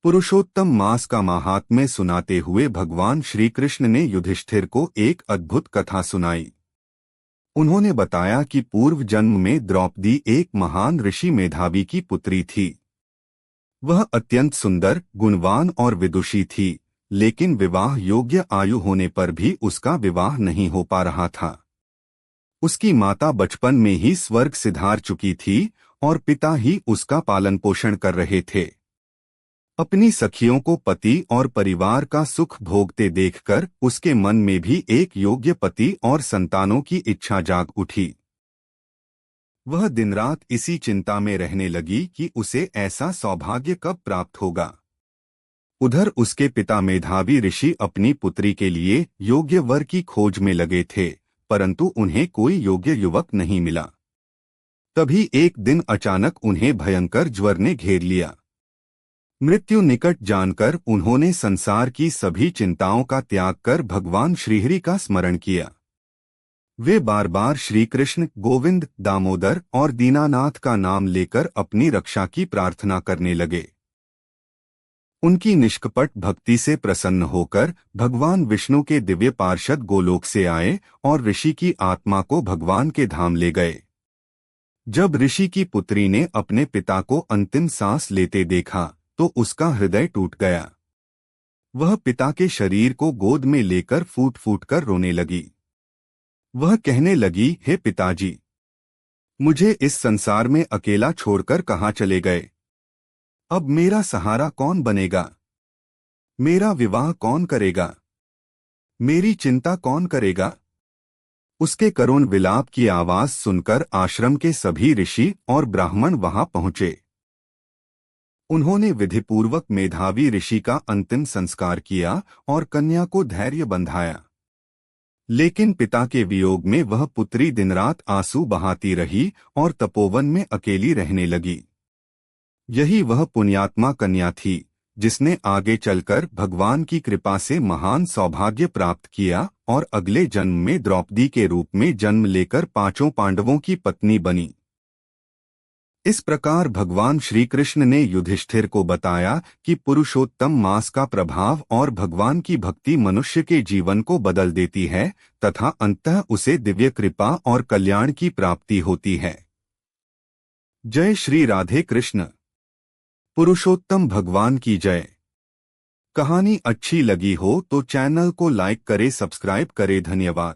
पुरुषोत्तम मास का महात्म्य सुनाते हुए भगवान श्री कृष्ण ने युधिष्ठिर को एक अद्भुत कथा सुनाई। उन्होंने बताया कि पूर्व जन्म में द्रौपदी एक महान ऋषि मेधावी की पुत्री थी। वह अत्यंत सुंदर, गुणवान और विदुषी थी, लेकिन विवाह योग्य आयु होने पर भी उसका विवाह नहीं हो पा रहा था। उसकी माता बचपन में ही स्वर्ग सिधार चुकी थी और पिता ही उसका पालन पोषण कर रहे थे। अपनी सखियों को पति और परिवार का सुख भोगते देखकर उसके मन में भी एक योग्य पति और संतानों की इच्छा जाग उठी। वह दिन रात इसी चिंता में रहने लगी कि उसे ऐसा सौभाग्य कब प्राप्त होगा। उधर उसके पिता मेधावी ऋषि अपनी पुत्री के लिए योग्य वर की खोज में लगे थे, परंतु उन्हें कोई योग्य युवक नहीं मिला। तभी एक दिन अचानक उन्हें भयंकर ज्वर ने घेर लिया। मृत्यु निकट जानकर उन्होंने संसार की सभी चिंताओं का त्याग कर भगवान श्रीहरि का स्मरण किया। वे बार बार श्री कृष्ण, गोविंद, दामोदर और दीनानाथ का नाम लेकर अपनी रक्षा की प्रार्थना करने लगे। उनकी निष्कपट भक्ति से प्रसन्न होकर भगवान विष्णु के दिव्य पार्षद गोलोक से आए और ऋषि की आत्मा को भगवान के धाम ले गए। जब ऋषि की पुत्री ने अपने पिता को अंतिम सांस लेते देखा तो उसका हृदय टूट गया। वह पिता के शरीर को गोद में लेकर फूट फूट कर रोने लगी। वह कहने लगी, हे पिताजी, मुझे इस संसार में अकेला छोड़कर कहाँ चले गए? अब मेरा सहारा कौन बनेगा? मेरा विवाह कौन करेगा? मेरी चिंता कौन करेगा? उसके करुण विलाप की आवाज सुनकर आश्रम के सभी ऋषि और ब्राह्मण वहां पहुंचे। उन्होंने विधिपूर्वक मेधावी ऋषि का अंतिम संस्कार किया और कन्या को धैर्य बंधाया। लेकिन पिता के वियोग में वह पुत्री दिन रात आंसू बहाती रही और तपोवन में अकेली रहने लगी। यही वह पुण्यात्मा कन्या थी जिसने आगे चलकर भगवान की कृपा से महान सौभाग्य प्राप्त किया और अगले जन्म में द्रौपदी के रूप में जन्म लेकर पांचों पांडवों की पत्नी बनी। इस प्रकार भगवान श्री कृष्ण ने युधिष्ठिर को बताया कि पुरुषोत्तम मास का प्रभाव और भगवान की भक्ति मनुष्य के जीवन को बदल देती है तथा अंततः उसे दिव्य कृपा और कल्याण की प्राप्ति होती है। जय श्री राधे कृष्ण। पुरुषोत्तम भगवान की जय। कहानी अच्छी लगी हो तो चैनल को लाइक करे, सब्सक्राइब करे। धन्यवाद।